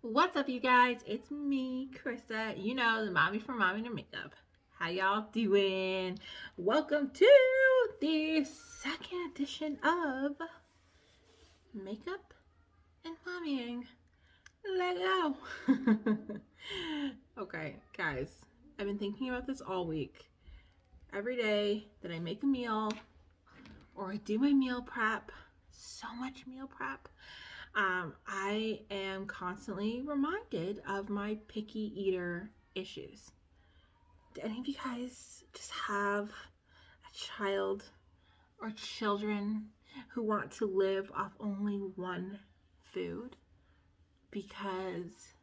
What's up, you guys? It's me, Krista. You know, the mommy from Mommy to Makeup. How y'all doing? Welcome to the second edition of Makeup and Mommying. Let go. Okay, guys, I've been thinking about this all week. Every day that I make a meal or I do my meal prep, so much meal prep, I am constantly reminded of my picky eater issues. Do any of you guys just have a child or children who want to live off only one food? Because,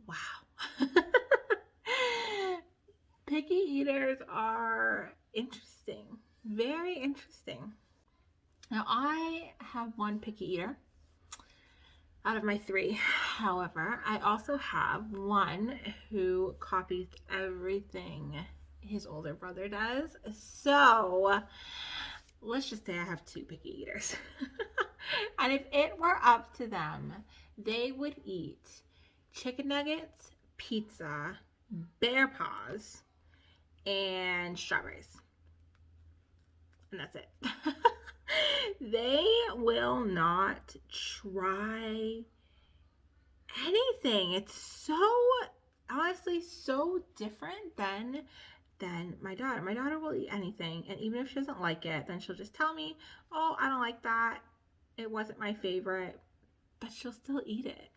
wow. Picky eaters are interesting, very interesting. Now, I have one picky eater out of my three. However, I also have one who copies everything his older brother does. So let's just say I have two picky eaters. And if it were up to them, they would eat chicken nuggets, pizza, bear paws, and strawberries. And that's it. They will not try anything. It's so honestly so different than my daughter. My daughter will eat anything, and even if she doesn't like it, then she'll just tell me, "Oh, I don't like that. It wasn't my favorite," but she'll still eat it.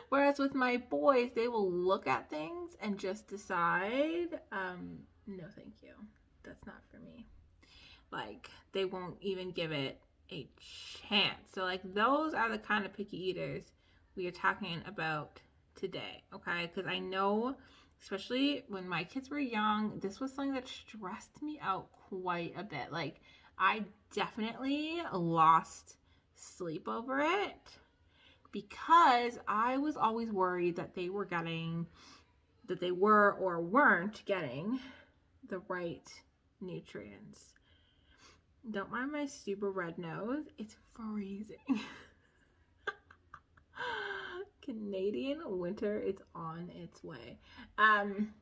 Whereas with my boys, they will look at things and just decide, no, thank you. That's not for me. Like, they won't even give it a chance. So, like, those are the kind of picky eaters we are talking about today, okay? Because I know, especially when my kids were young, this was something that stressed me out quite a bit. Like, I definitely lost sleep over it because I was always worried that that they were or weren't getting the right nutrients. Don't mind my super red nose. It's freezing. Canadian winter is on its way. Um,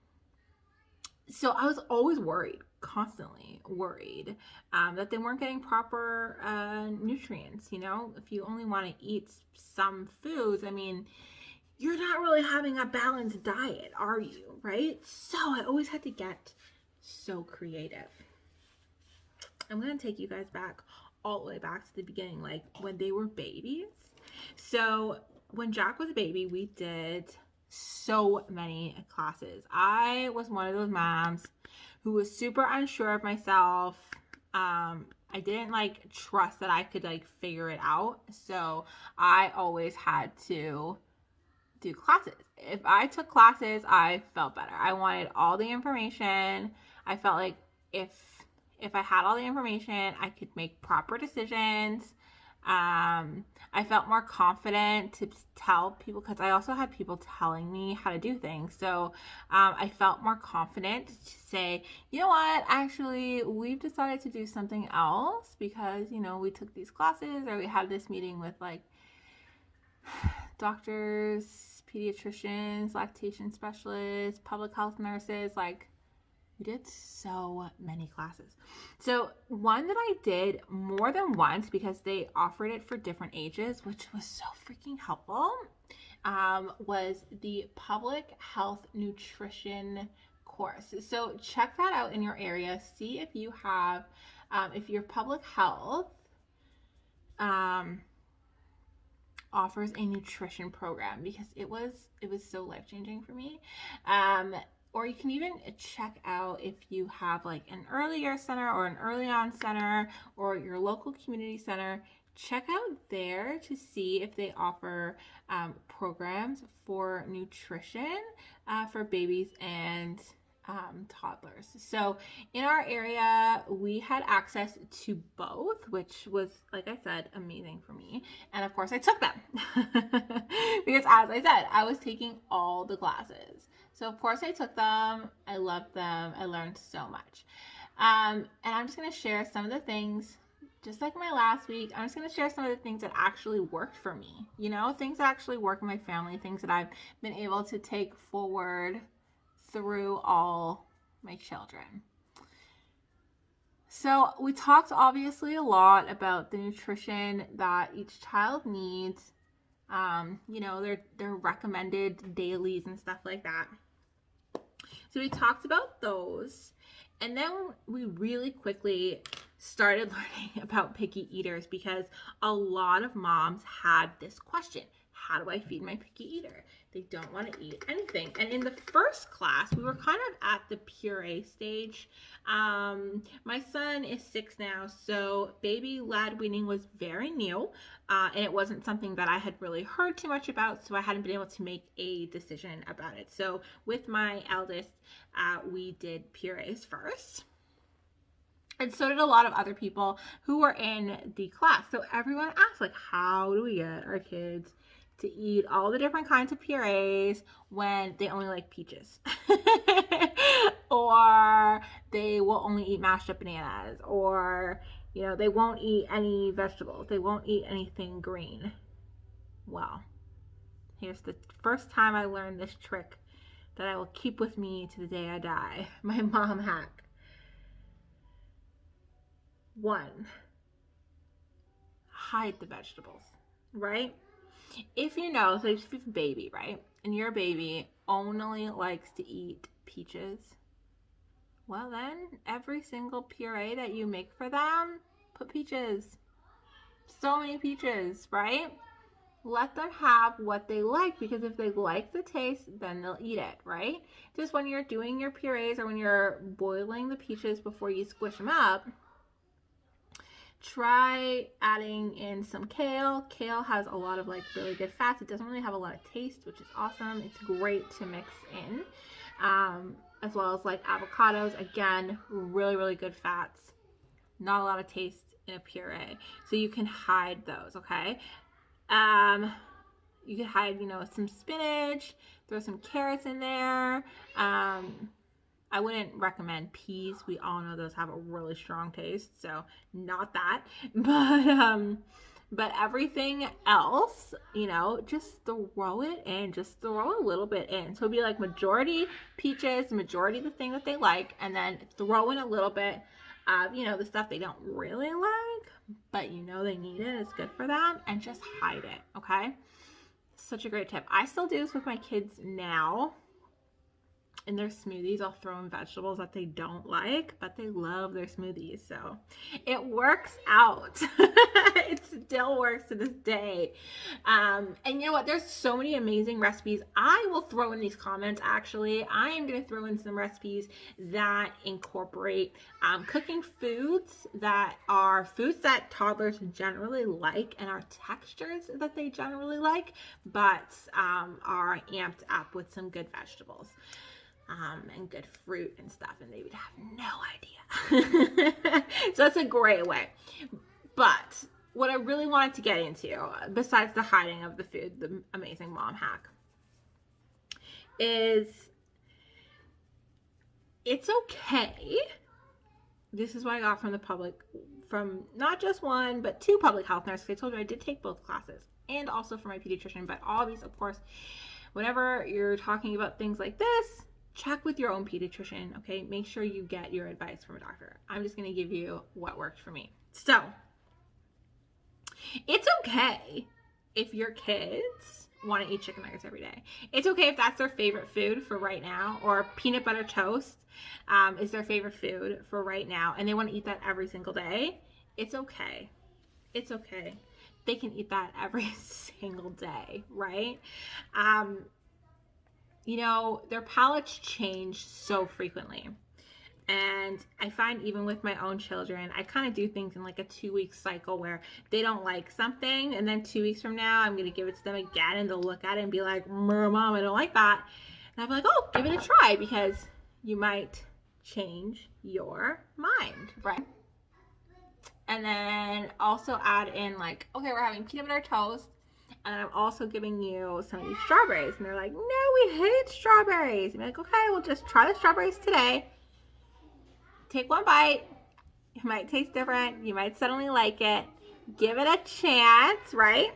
so I was always worried, constantly worried, that they weren't getting proper nutrients. You know, if you only want to eat some foods, I mean, you're not really having a balanced diet, are you? Right? So I always had to get so creative. I'm going to take you guys back all the way back to the beginning, like when they were babies. So, when Jack was a baby, we did so many classes. I was one of those moms who was super unsure of myself. I didn't like trust that I could like figure it out. So, I always had to do classes. If I took classes, I felt better. I wanted all the information. I felt like if I had all the information, I could make proper decisions. I felt more confident to tell people because I also had people telling me how to do things. So I felt more confident to say, you know what, actually, we've decided to do something else because, you know, we took these classes or we had this meeting with like doctors, pediatricians, lactation specialists, public health nurses. Like, we did so many classes. So, one that I did more than once because they offered it for different ages, which was so freaking helpful, was the public health nutrition course. So, check that out in your area. See if you have, if your public health, um, offers a nutrition program because it was so life changing for me. Or you can even check out if you have like an earlier center or an early on center or your local community center. Check out there to see if they offer programs for nutrition for babies and toddlers. So in our area, we had access to both, which was, like I said, amazing for me. And of course, I took them because, as I said, I was taking all the classes. So, of course, I took them. I loved them. I learned so much. And I'm just going to share some of the things just like my last week, I'm just going to share some of the things that actually worked for me. Things that actually work in my family, things that I've been able to take forward through all my children. So, we talked obviously a lot about the nutrition that each child needs, their recommended dailies and stuff like that. So, we talked about those. And then we really quickly started learning about picky eaters because a lot of moms had this question: how do I feed my picky eater? They don't want to eat anything. And in the first class, we were kind of at the puree stage. My son is 6 now, so baby-led weaning was very new, and it wasn't something that I had really heard too much about, so I hadn't been able to make a decision about it. So with my eldest, we did purees first. And so did a lot of other people who were in the class. So everyone asked, like, how do we get our kids to eat all the different kinds of purees when they only like peaches? Or they will only eat mashed up bananas, or they won't eat any vegetables, they won't eat anything green. Well, here's the first time I learned this trick that I will keep with me to the day I die. My mom hack. 1, hide the vegetables, right? If you know, so if you're a baby, right, and your baby only likes to eat peaches, well then, every single puree that you make for them, put peaches. So many peaches, right? Let them have what they like, because if they like the taste, then they'll eat it, right? Just when you're doing your purees or when you're boiling the peaches before you squish them up, try adding in some kale. Kale has a lot of really good fats. It doesn't really have a lot of taste, which is awesome. It's great to mix in, as well as avocados. Again, really, really good fats. Not a lot of taste in a puree. So you can hide those, okay? You could hide, some spinach, throw some carrots in there. I wouldn't recommend peas. We all know those have a really strong taste, so not that. But everything else, just throw it in. Just throw a little bit in. So it'll be majority peaches, majority the thing that they like, and then throw in a little bit of, the stuff they don't really like, but they need it. It's good for them, and just hide it, okay? Such a great tip. I still do this with my kids now. In their smoothies, I'll throw in vegetables that they don't like, but they love their smoothies, so it works out. It still works to this day. And you know what? There's so many amazing recipes. I will throw in these comments, actually. I am going to throw in some recipes that incorporate cooking foods that are foods that toddlers generally like and are textures that they generally like, but are amped up with some good vegetables. And good fruit and stuff, and they would have no idea. So that's a great way. But what I really wanted to get into, besides the hiding of the food, the amazing mom hack, is it's okay. This is what I got from not just one, but 2 public health nurses. I told you I did take both classes, and also for my pediatrician. But always, of course, whenever you're talking about things like this, check with your own pediatrician, okay? Make sure you get your advice from a doctor. I'm just going to give you what worked for me. So, it's okay if your kids want to eat chicken nuggets every day. It's okay if that's their favorite food for right now, or peanut butter toast is their favorite food for right now, and they want to eat that every single day. It's okay. It's okay. They can eat that every single day, right? Their palates change so frequently. And I find even with my own children, I kind of do things in a 2-week cycle where they don't like something, and then 2 weeks from now, I'm going to give it to them again, and they'll look at it and be like, Mom, I don't like that. And I'll be like, oh, give it a try, because you might change your mind, right? And then also add in okay, we're having peanut butter toast, and I'm also giving you some of these strawberries. And they're like, no, we hate strawberries. And I'm like, okay, we'll just try the strawberries today. Take one bite. It might taste different. You might suddenly like it. Give it a chance, right?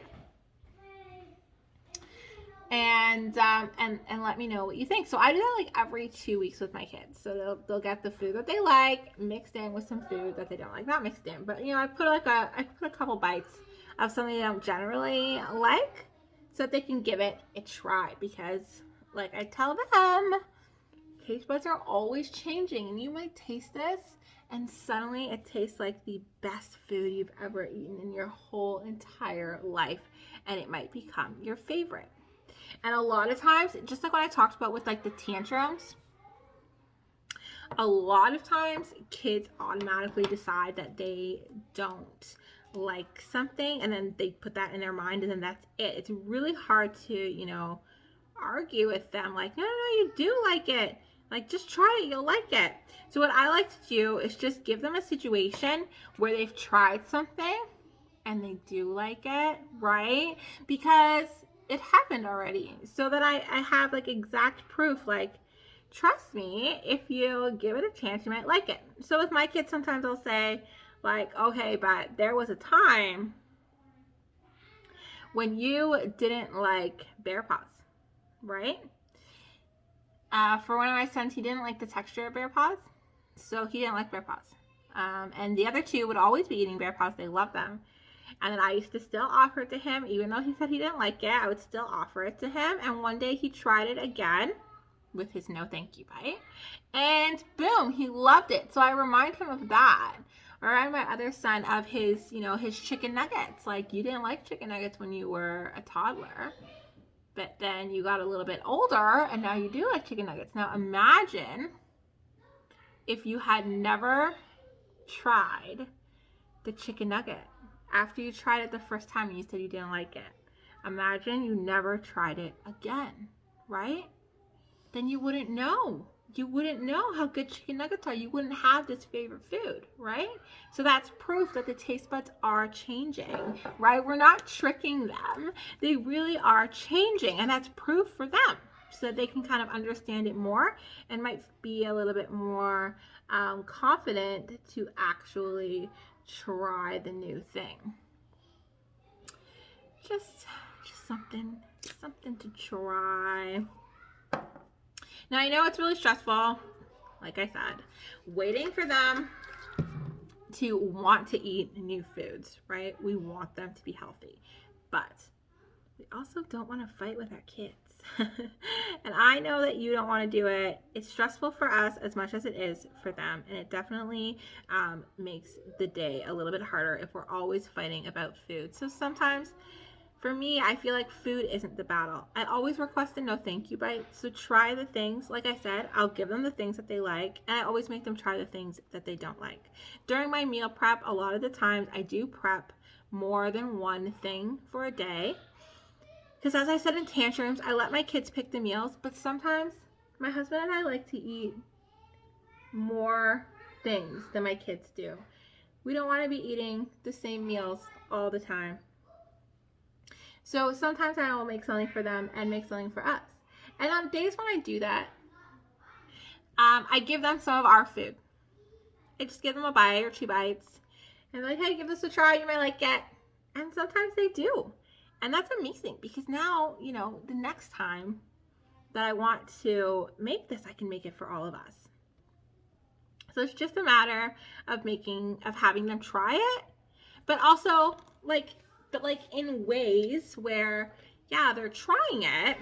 And let me know what you think. So I do that like every 2 weeks with my kids. So they'll get the food that they like mixed in with some food that they don't like. Not mixed in, but I put a couple bites of something they don't generally like, so that they can give it a try. Because like I tell them, taste buds are always changing, and you might taste this and suddenly it tastes like the best food you've ever eaten in your whole entire life, and it might become your favorite. And a lot of times, just like what I talked about with like the tantrums, a lot of times kids automatically decide that they don't like something, and then they put that in their mind, and then that's it. It's really hard to argue with them like, no, you do like it. Like, just try it, you'll like it. So what I like to do is just give them a situation where they've tried something and they do like it, right? Because it happened already. So that I have like exact proof, like, trust me, if you give it a chance, you might like it. So with my kids, sometimes I'll say, like, okay, but there was a time when you didn't like bear paws, right? For one of my sons, he didn't like the texture of bear paws, so he didn't like bear paws. And the other two would always be eating bear paws. They love them. And then I used to still offer it to him, even though he said he didn't like it. I would still offer it to him. And one day he tried it again with his no thank you bite. And boom, he loved it. So I remind him of that. Or I remind my other son of his chicken nuggets. Like, you didn't like chicken nuggets when you were a toddler, but then you got a little bit older and now you do like chicken nuggets. Now imagine if you had never tried the chicken nugget after you tried it the first time and you said you didn't like it. Imagine you never tried it again, right? Then you wouldn't know. You wouldn't know how good chicken nuggets are. You wouldn't have this favorite food, right? So that's proof that the taste buds are changing, right? We're not tricking them. They really are changing, and that's proof for them, so that they can kind of understand it more and might be a little bit more confident to actually try the new thing. Just something to try. Now, I know it's really stressful, like I said, waiting for them to want to eat new foods, right? We want them to be healthy, but we also don't want to fight with our kids. And I know that you don't want to do it. It's stressful for us as much as it is for them, and it definitely makes the day a little bit harder if we're always fighting about food. So sometimes, for me, I feel like food isn't the battle. I always request a no thank you bite. So try the things. Like I said, I'll give them the things that they like, and I always make them try the things that they don't like. During my meal prep, a lot of the times I do prep more than one thing for a day. Because as I said in tantrums, I let my kids pick the meals, but sometimes my husband and I like to eat more things than my kids do. We don't want to be eating the same meals all the time. So sometimes I will make something for them and make something for us. And on days when I do that, I give them some of our food. I just give them a bite or 2 bites. And I'm like, hey, give this a try. You might like it. And sometimes they do. And that's amazing, because now, the next time that I want to make this, I can make it for all of us. So it's just a matter of having them try it, but also in ways where, yeah, they're trying it,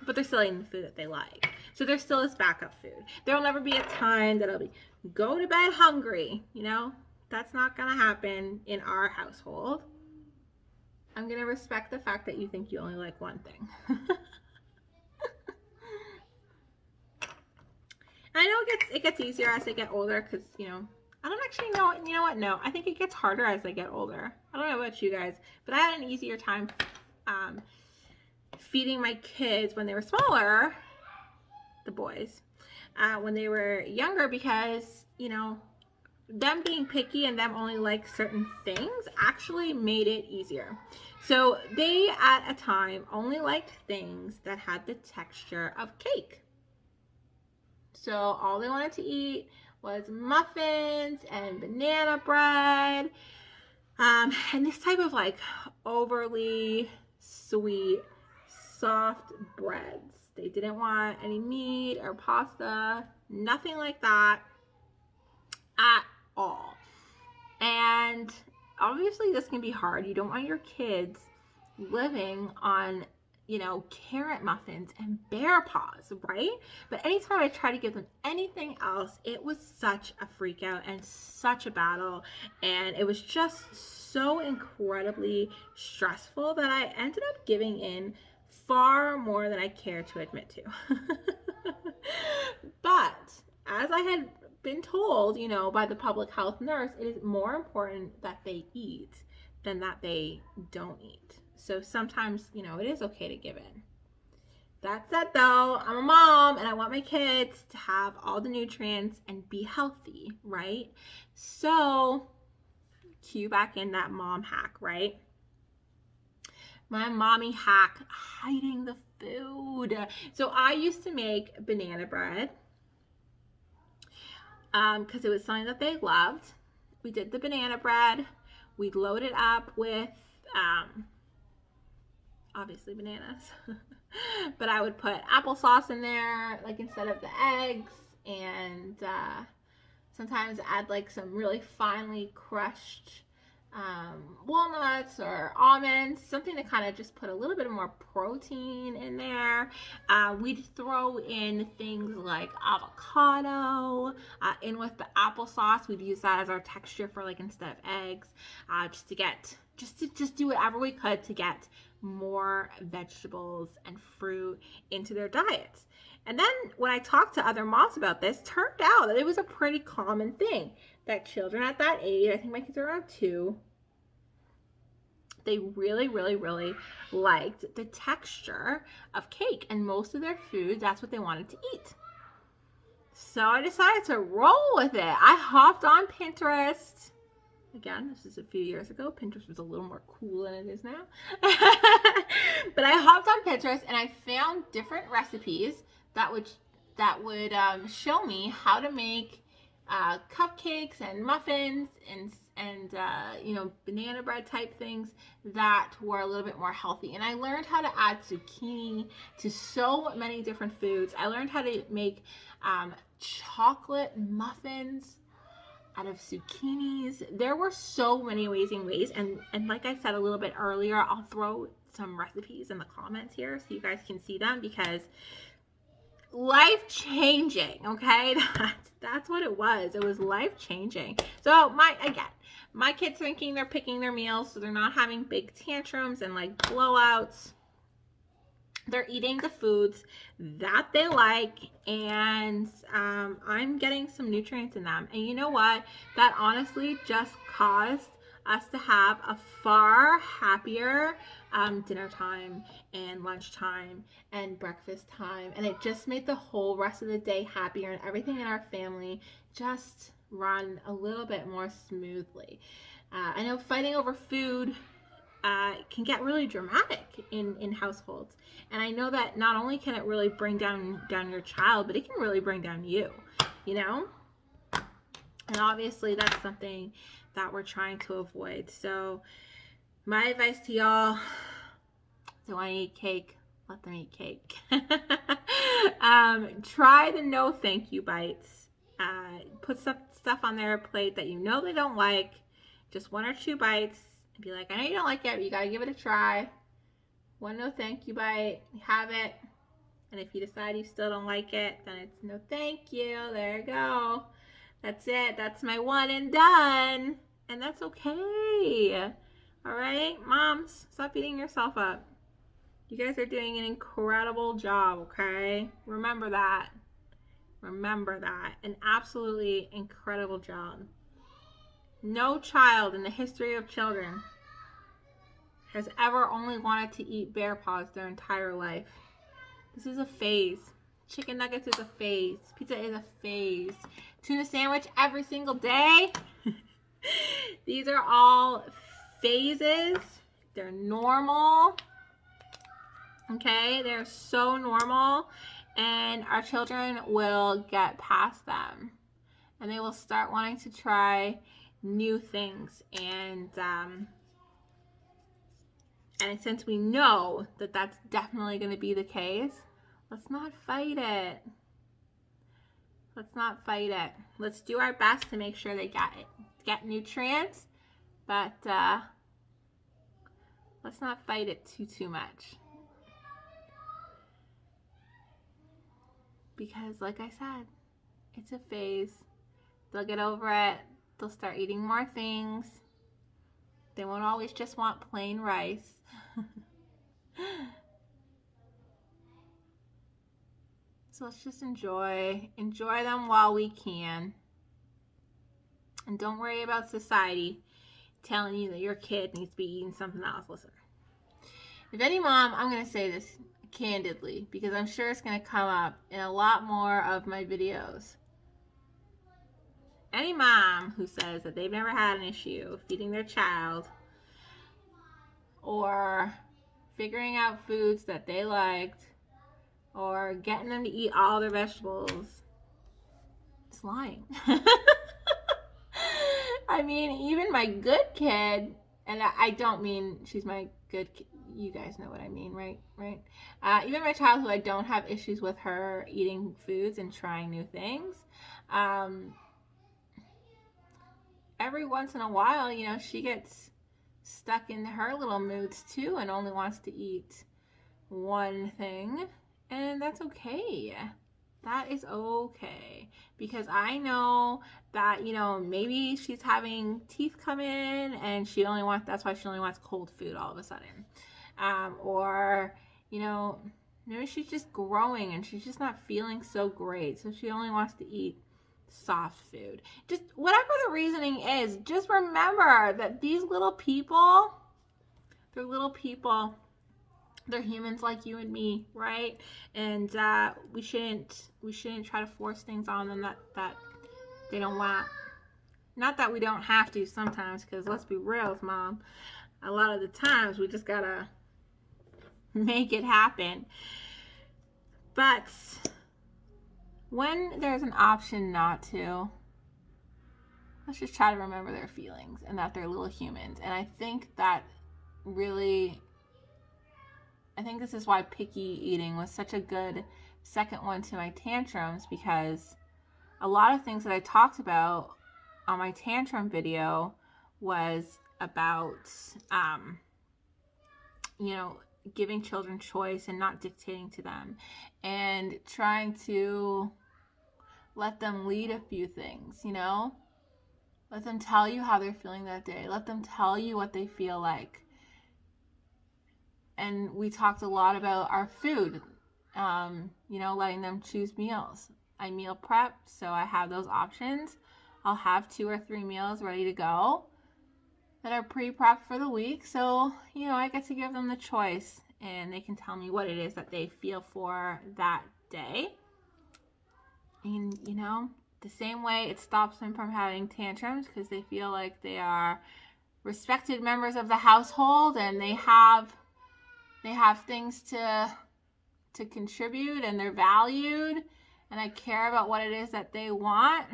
but they're still eating the food that they like. So there still is backup food. There will never be a time that I'll be go to bed hungry. That's not gonna happen in our household. I'm gonna respect the fact that you think you only like one thing. I know it gets easier as they get older, because I don't actually know. You know what? No, I think it gets harder as they get older. I don't know about you guys, but I had an easier time feeding my kids when they were smaller, the boys, when they were younger, because them being picky and them only like certain things actually made it easier. So they at a time only liked things that had the texture of cake. So all they wanted to eat was muffins and banana bread, and this type of like overly sweet, soft breads. They didn't want any meat or pasta, nothing like that at all. And obviously this can be hard. You don't want your kids living on, you know, carrot muffins and bear paws, right? But anytime I try to give them anything else, it was such a freak out and such a battle. And it was just so incredibly stressful that I ended up giving in far more than I care to admit to. But as I had been told, you know, by the public health nurse, it is more important that they eat than that they don't eat. So sometimes, you know, it is okay to give in. That said, though, I'm a mom and I want my kids to have all the nutrients and be healthy, right? So, cue back in that mom hack, right? My mommy hack, hiding the food. So I used to make banana bread because it was something that they loved. We did the banana bread. We'd load it up with obviously bananas. But I would put applesauce in there, like instead of the eggs, and sometimes add like some really finely crushed walnuts or almonds, something to kind of just put a little bit more protein in there. We'd throw in things like avocado in with the applesauce. We'd use that as our texture for like instead of eggs, just to do whatever we could to get more vegetables and fruit into their diets. And then when I talked to other moms about this, turned out that it was a pretty common thing that children at that age, I think my kids are around 2, they really, really, really liked the texture of cake. And most of their food, that's what they wanted to eat. So I decided to roll with it. I hopped on Pinterest. Again, this is a few years ago. Pinterest was a little more cool than it is now. But I hopped on Pinterest and I found different recipes that would show me how to make cupcakes and muffins and you know, banana bread type things that were a little bit more healthy. And I learned how to add zucchini to so many different foods. I learned how to make chocolate muffins out of zucchinis. There were so many amazing ways, and like I said a little bit earlier, I'll throw some recipes in the comments here so you guys can see them, because life changing, okay? That's what it was. It was life changing. So my kids thinking they're picking their meals, so they're not having big tantrums and like blowouts. They're eating the foods that they like, and I'm getting some nutrients in them. And you know what? That honestly just caused us to have a far happier dinner time and lunch time and breakfast time. And it just made the whole rest of the day happier, and everything in our family just run a little bit more smoothly. I know fighting over food can get really dramatic in households. And I know that not only can it really bring down your child, but it can really bring down you, you know? And obviously that's something that we're trying to avoid. So my advice to y'all, if they want to eat cake, let them eat cake. Try the no thank you bites. Put stuff on their plate that you know they don't like. Just 1 or 2 bites. And be like, I know you don't like it, but you gotta give it a try. 1 no thank you bite, have it. And if you decide you still don't like it, then it's no thank you. There you go. That's it. That's my one and done. And that's okay. All right, moms, stop beating yourself up. You guys are doing an incredible job, okay? Remember that. Remember that. An absolutely incredible job. No child in the history of children has ever only wanted to eat bear paws their entire life. This is a phase. Chicken nuggets is a phase. Pizza is a phase. Tuna sandwich every single day. These are all phases. They're normal. Okay? They're so normal. And our children will get past them. and they will start wanting to try new things. And since we know that that's definitely going to be the case, let's not fight it. Let's not fight it. Let's do our best to make sure they get nutrients, but let's not fight it too much. Because like I said, it's a phase. They'll get over it. They'll start eating more things. They won't always just want plain rice. So let's just enjoy them while we can. And don't worry about society telling you that your kid needs to be eating something else. Listen, if any mom, I'm going to say this candidly because I'm sure it's going to come up in a lot more of my videos. Any mom who says that they've never had an issue feeding their child or figuring out foods that they liked or getting them to eat all their vegetables is lying. I mean, even my good kid, and I don't mean she's my good kid. You guys know what I mean, right? Even my child who I don't have issues with her eating foods and trying new things, every once in a while, you know, she gets stuck in her little moods too and only wants to eat one thing, and that's okay. That is okay, because I know that, you know, maybe she's having teeth come in and that's why she only wants cold food all of a sudden. Or, you know, maybe she's just growing and she's just not feeling so great, so she only wants to eat soft food. Just whatever the reasoning is, just remember that these little people, they're little people. They're humans like you and me, right? And we shouldn't try to force things on them that they don't want. Not that we don't have to sometimes, because let's be real, Mom. A lot of the times we just gotta make it happen. But when there's an option not to, let's just try to remember their feelings and that they're little humans. And I think this is why picky eating was such a good second one to my tantrums, because a lot of things that I talked about on my tantrum video was about, you know, giving children choice and not dictating to them, and trying to let them lead a few things, you know? Let them tell you how they're feeling that day. Let them tell you what they feel like. And we talked a lot about our food, you know, letting them choose meals. I meal prep, so I have those options. I'll have 2 or 3 meals ready to go that are pre-prepped for the week. So, you know, I get to give them the choice and they can tell me what it is that they feel for that day. And, you know, the same way it stops them from having tantrums, because they feel like they are respected members of the household and they have things to contribute and they're valued and I care about what it is that they want.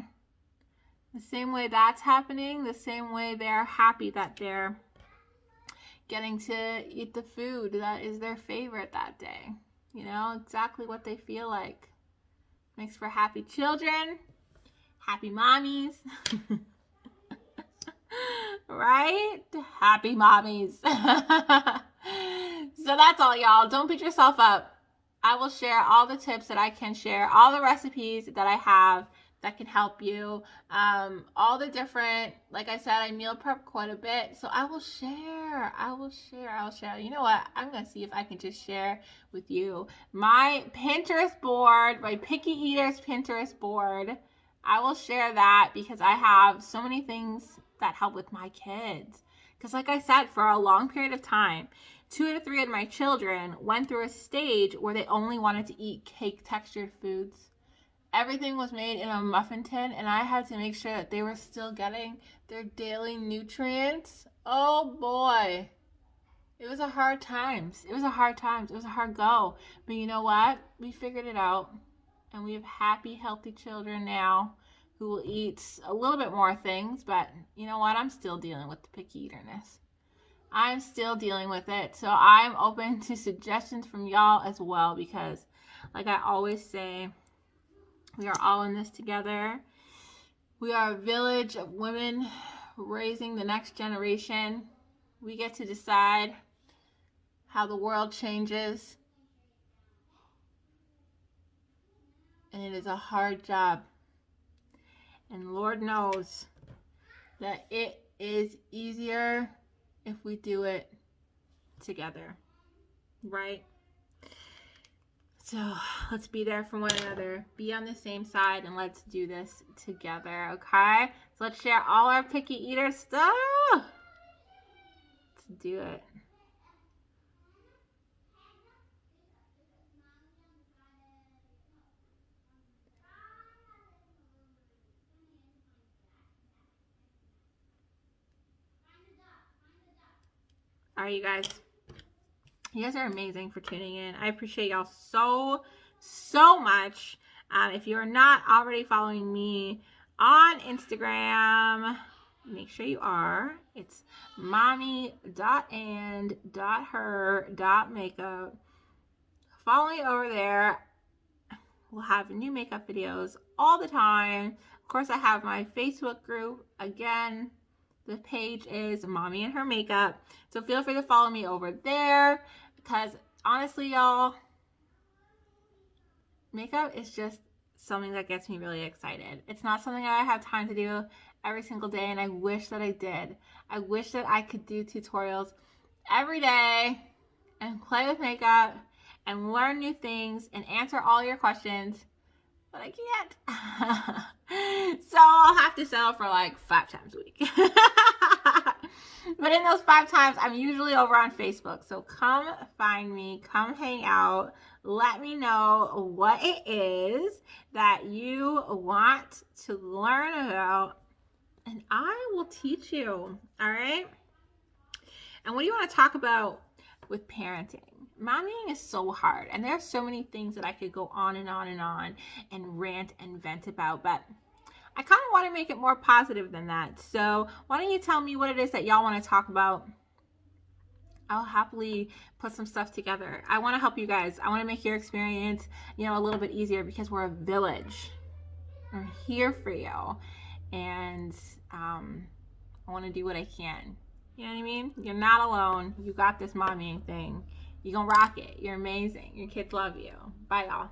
The same way that's happening, the same way they're happy that they're getting to eat the food that is their favorite that day. You know, exactly what they feel like. Makes for happy children, happy mommies. Right? Happy mommies. So that's all, y'all. Don't beat yourself up. I will share all the tips that I can share, all the recipes that I have that can help you. All the different, like I said, I meal prep quite a bit. So I will share. You know what? I'm going to see if I can just share with you my Pinterest board, my Picky Eaters Pinterest board. I will share that because I have so many things that help with my kids. Because like I said, for a long period of time, 2 to 3 of my children went through a stage where they only wanted to eat cake textured foods. Everything was made in a muffin tin, and I had to make sure that they were still getting their daily nutrients. Oh boy. It was a hard times. It was a hard go. But you know what? We figured it out. And we have happy, healthy children now who will eat a little bit more things, but you know what? I'm still dealing with the picky eaterness. I'm still dealing with it. So I'm open to suggestions from y'all as well, because like I always say, we are all in this together. We are a village of women raising the next generation. We get to decide how the world changes. And it is a hard job. And Lord knows that it is easier if we do it together, right? So let's be there for one another, be on the same side, and let's do this together, okay? So let's share all our picky eater stuff. Let's do it. All right, you guys. You guys are amazing for tuning in. I appreciate y'all so much. If you're not already following me on Instagram, make sure you are. It's mommy.and.her.makeup. Follow me over there. We'll have new makeup videos all the time. Of course, I have my Facebook group. Again, the page is Mommy and Her Makeup. So feel free to follow me over there, because honestly, y'all, makeup is just something that gets me really excited. It's not something that I have time to do every single day, and I wish that I did. I wish that I could do tutorials every day and play with makeup and learn new things and answer all your questions, but I can't. So I'll have to settle for like 5 times a week. But in those 5 times, I'm usually over on Facebook. So come find me, come hang out. Let me know what it is that you want to learn about, and I will teach you. All right? And what do you want to talk about with parenting? Mommying is so hard, and there are so many things that I could go on and on and on and rant and vent about, but I kind of want to make it more positive than that. So why don't you tell me what it is that y'all want to talk about? I'll happily put some stuff together. I want to help you guys. I want to make your experience, a little bit easier, because we're a village. I'm here for you, and I want to do what I can. You know what I mean? You're not alone. You got this mommying thing. You're going to rock it. You're amazing. Your kids love you. Bye, y'all.